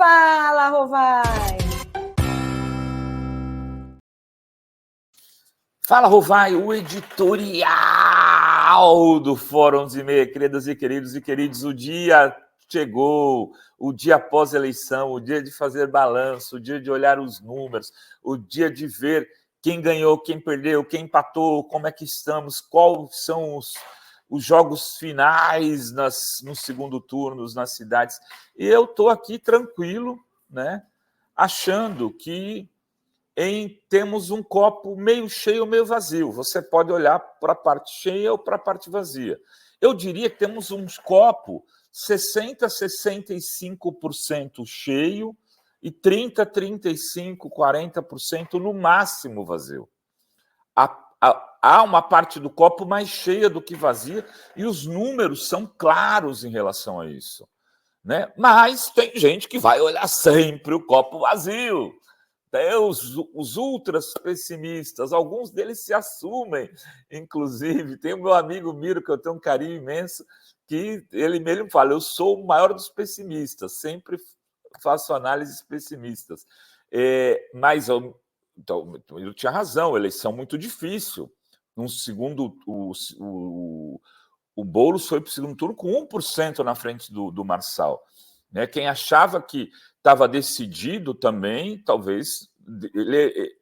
Fala, Rovai! Fala, Rovai, o editorial do Fórum 11h30, queridas e queridos, o dia chegou, o dia pós-eleição, o dia de fazer balanço, o dia de olhar os números, o dia de ver quem ganhou, quem perdeu, quem empatou, como é que estamos, quais são os jogos finais no segundo turno nas cidades. E eu estou aqui tranquilo, né, achando que temos um copo meio cheio ou meio vazio. Você pode olhar para a parte cheia ou para a parte vazia. Eu diria que temos um copo 60%, 65% cheio e 30%, 35%, 40% no máximo vazio. Há uma parte do copo mais cheia do que vazia e os números são claros em relação a isso, né? Mas tem gente que vai olhar sempre o copo vazio. Os ultras pessimistas, alguns deles se assumem, inclusive. Tem o meu amigo Miro, que eu tenho um carinho imenso, que ele mesmo fala: eu sou o maior dos pessimistas, sempre faço análises pessimistas. Mas eu tinha razão, eleição muito difícil. No segundo, o Boulos foi para o segundo turno com 1% na frente do Marçal. Né? Quem achava que estava decidido também, talvez ele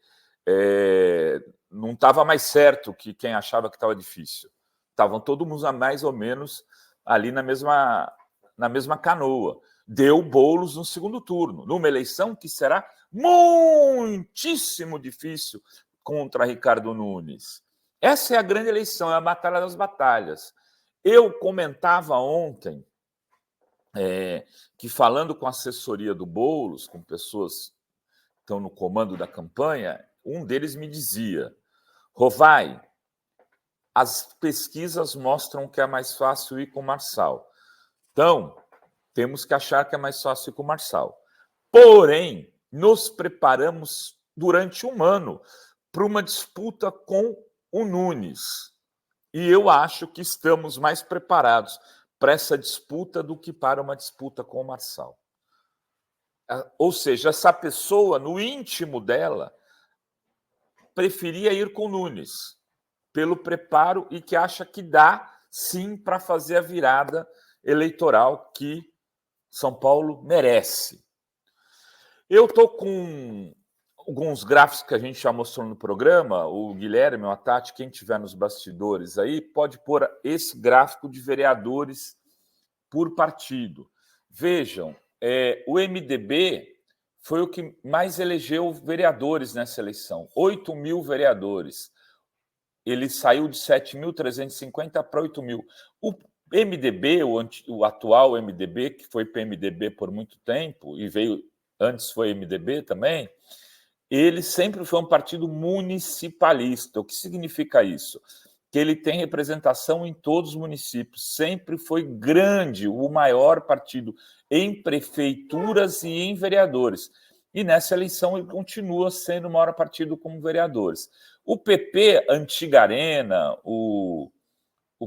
não estava mais certo que quem achava que estava difícil. Estavam todo mundo mais ou menos ali na mesma canoa. Deu Boulos no segundo turno, numa eleição que será muitíssimo difícil contra Ricardo Nunes. Essa é a grande eleição, é a batalha das batalhas. Eu comentava ontem que, falando com a assessoria do Boulos, com pessoas que estão no comando da campanha, um deles me dizia: Rovai, as pesquisas mostram que é mais fácil ir com o Marçal. Então, temos que achar que é mais fácil ir com o Marçal. Porém, nos preparamos durante um ano para uma disputa com o Nunes. E eu acho que estamos mais preparados para essa disputa do que para uma disputa com o Marçal. Ou seja, essa pessoa, no íntimo dela, preferia ir com o Nunes, pelo preparo, e que acha que dá, sim, para fazer a virada eleitoral que São Paulo merece. Eu estou com alguns gráficos que a gente já mostrou no programa. O Guilherme, o Tati, quem tiver nos bastidores aí, pode pôr esse gráfico de vereadores por partido. Vejam, o MDB foi o que mais elegeu vereadores nessa eleição, 8 mil vereadores. Ele saiu de 7.350 para 8 mil. O MDB, o atual MDB, que foi PMDB por muito tempo, e veio antes foi MDB também, ele sempre foi um partido municipalista. O que significa isso? Que ele tem representação em todos os municípios. Sempre foi grande, o maior partido em prefeituras e em vereadores. E nessa eleição ele continua sendo o maior partido como vereadores. O PP, Antiga Arena, o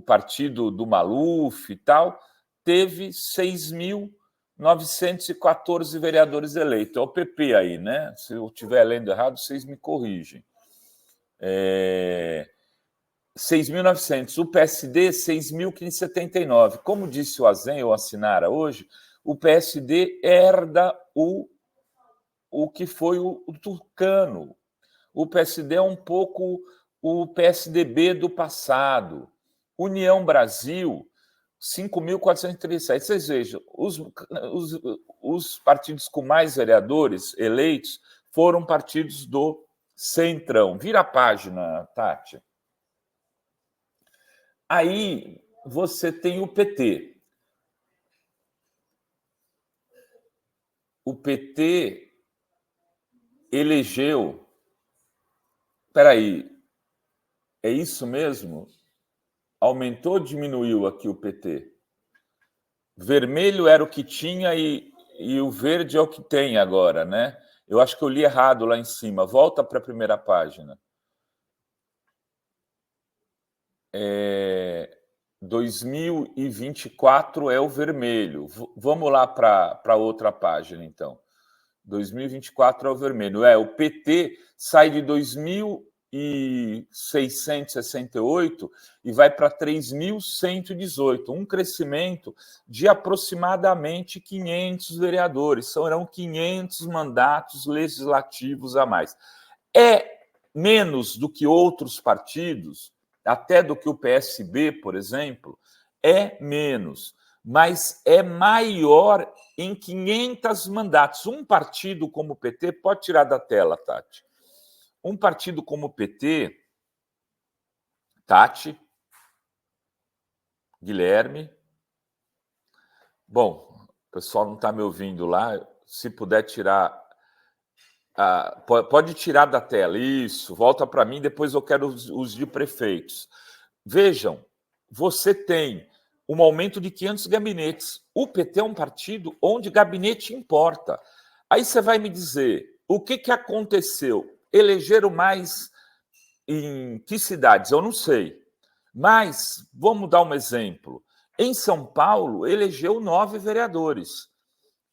partido do Maluf e tal, teve 6.914 vereadores eleitos. É o PP aí, né? Se eu estiver lendo errado, vocês me corrigem. 6.900. O PSD, 6.579. Como disse o Azen ou a Sinara hoje, o PSD herda o que foi o Tucano. O PSD é um pouco o PSDB do passado. União Brasil, 5.437. Vocês vejam, os partidos com mais vereadores eleitos foram partidos do Centrão. Vira a página, Tati. Aí você tem o PT. O PT elegeu... Espera aí, é isso mesmo? Aumentou ou diminuiu aqui o PT? Vermelho era o que tinha e o verde é o que tem agora, né? Eu acho que eu li errado lá em cima. Volta para a primeira página. 2024 é o vermelho. Vamos lá para outra página, então. 2024 é o vermelho. O PT sai de 2.668 e vai para 3.118, um crescimento de aproximadamente 500 vereadores. Serão 500 mandatos legislativos a mais. É menos do que outros partidos, até do que o PSB, por exemplo, é menos, mas é maior em 500 mandatos. Um partido como o PT, pode tirar da tela, Tati. Um partido como o PT, Tati, Guilherme. Bom, o pessoal não está me ouvindo lá. Se puder tirar. Pode tirar da tela. Isso, volta para mim, depois eu quero os de prefeitos. Vejam, você tem um aumento de 500 gabinetes. O PT é um partido onde gabinete importa. Aí você vai me dizer, o que aconteceu? Elegeram mais em que cidades? Eu não sei. Mas, vamos dar um exemplo. Em São Paulo, elegeu 9 vereadores.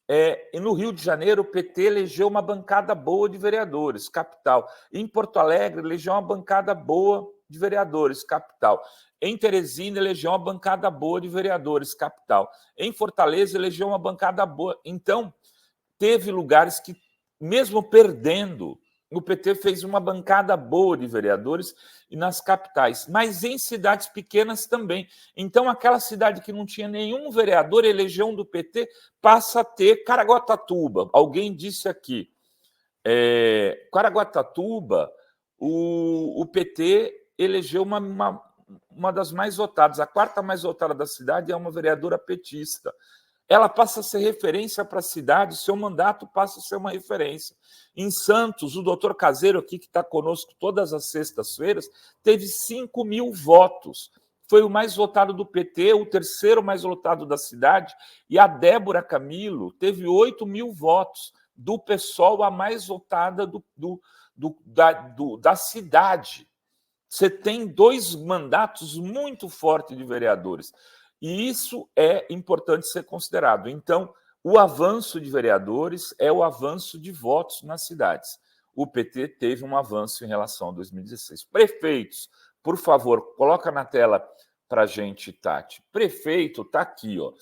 E no Rio de Janeiro, o PT elegeu uma bancada boa de vereadores, capital. Em Porto Alegre, elegeu uma bancada boa de vereadores, capital. Em Teresina, elegeu uma bancada boa de vereadores, capital. Em Fortaleza, elegeu uma bancada boa. Então, teve lugares que, mesmo perdendo, o PT fez uma bancada boa de vereadores e nas capitais, mas em cidades pequenas também. Então, aquela cidade que não tinha nenhum vereador, elegeu um do PT, passa a ter. Caraguatatuba, alguém disse aqui, Caraguatatuba, o PT elegeu uma das mais votadas, a quarta mais votada da cidade é uma vereadora petista. Ela passa a ser referência para a cidade, seu mandato passa a ser uma referência. Em Santos, o doutor Caseiro, aqui que está conosco todas as sextas-feiras, teve 5.000 votos. Foi o mais votado do PT, o terceiro mais votado da cidade, e a Débora Camilo teve 8.000 votos, do PSOL a mais votada da cidade. Você tem 2 mandatos muito fortes de vereadores. E isso é importante ser considerado. Então, o avanço de vereadores é o avanço de votos nas cidades. O PT teve um avanço em relação a 2016. Prefeitos, por favor, coloca na tela para a gente, Tati. Prefeito está aqui, ó.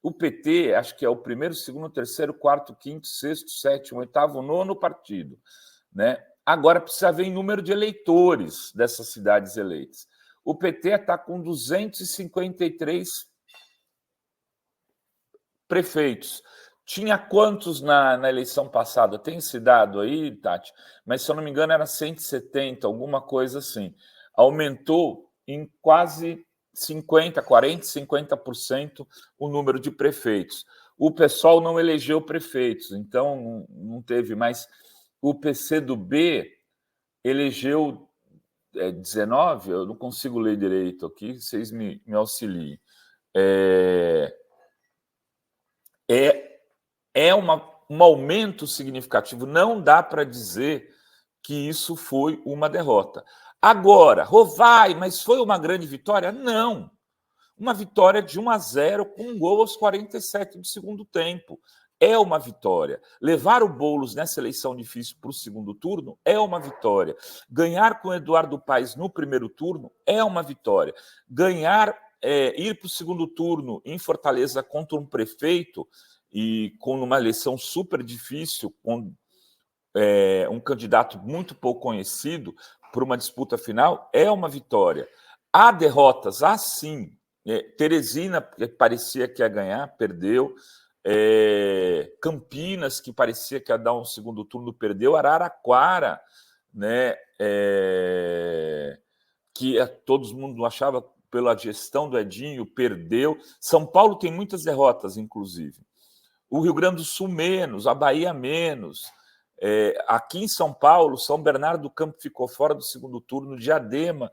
O PT, acho que é o primeiro, segundo, terceiro, quarto, quinto, sexto, sétimo, oitavo, nono partido, né? Agora precisa ver em número de eleitores dessas cidades eleitas. O PT está com 253 prefeitos. Tinha quantos na eleição passada? Tem esse dado aí, Tati? Mas, se eu não me engano, era 170, alguma coisa assim. Aumentou em quase 40%, 50% o número de prefeitos. O PSOL não elegeu prefeitos, então não teve mais. O PCdoB elegeu 19, eu não consigo ler direito aqui, vocês me auxiliem. Um aumento significativo. Não dá para dizer que isso foi uma derrota. Agora, Rovai, mas foi uma grande vitória? Não. Uma vitória de 1-0 com um gol aos 47 do segundo tempo. É uma vitória. Levar o Boulos nessa eleição difícil para o segundo turno é uma vitória. Ganhar com o Eduardo Paes no primeiro turno é uma vitória. Ganhar, ir para o segundo turno em Fortaleza contra um prefeito e com uma eleição super difícil, com um candidato muito pouco conhecido por uma disputa final, é uma vitória. Há derrotas, há sim. Teresina, que parecia que ia ganhar, perdeu. Campinas, que parecia que ia dar um segundo turno, perdeu. Araraquara, né, que todo mundo achava pela gestão do Edinho, perdeu. São Paulo tem muitas derrotas, inclusive. O Rio Grande do Sul menos, a Bahia menos. Aqui em São Paulo, São Bernardo do Campo ficou fora do segundo turno, Diadema,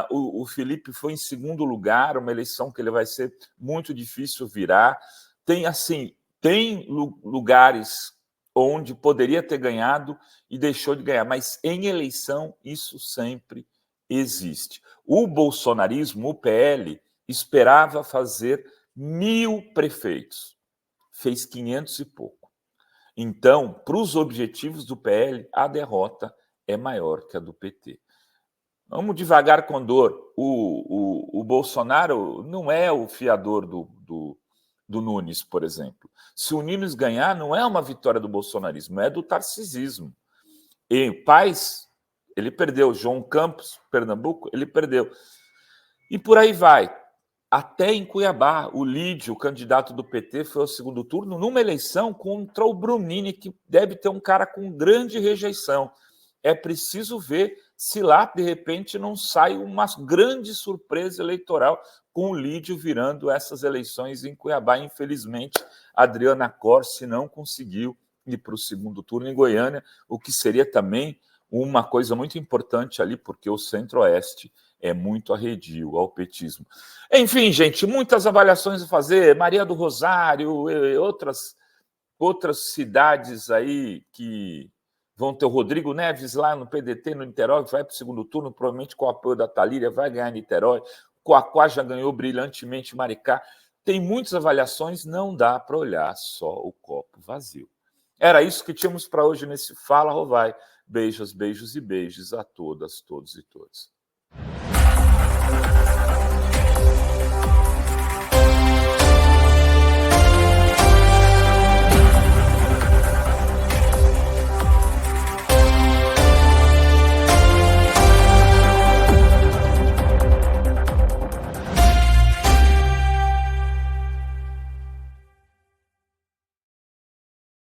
o Felipe foi em segundo lugar, uma eleição que ele vai ser muito difícil virar. Tem lugares onde poderia ter ganhado e deixou de ganhar, mas em eleição isso sempre existe. O bolsonarismo, o PL, esperava fazer 1.000 prefeitos, fez 500 e pouco. Então, para os objetivos do PL, a derrota é maior que a do PT. Vamos devagar com dor. O Bolsonaro não é o fiador do Nunes, por exemplo. Se o Nunes ganhar, não é uma vitória do bolsonarismo, é do tarcisismo. E Paes, ele perdeu. João Campos, Pernambuco, ele perdeu. E por aí vai. Até em Cuiabá, o Lídio, o candidato do PT, foi ao segundo turno numa eleição contra o Brunini, que deve ter um cara com grande rejeição. É preciso ver se lá, de repente, não sai uma grande surpresa eleitoral com o Lídio virando essas eleições em Cuiabá. Infelizmente, Adriana Corsi não conseguiu ir para o segundo turno em Goiânia, o que seria também uma coisa muito importante ali, porque o Centro-Oeste é muito arredio ao petismo. Enfim, gente, muitas avaliações a fazer. Maria do Rosário, outras cidades aí que vão ter o Rodrigo Neves lá no PDT, no Niterói, que vai para o segundo turno, provavelmente com o apoio da Thalíria, vai ganhar Niterói. Coaquá já ganhou brilhantemente Maricá. Tem muitas avaliações, não dá para olhar só o copo vazio. Era isso que tínhamos para hoje nesse Fala Rovai. Beijos, beijos e beijos a todas, todos e todos.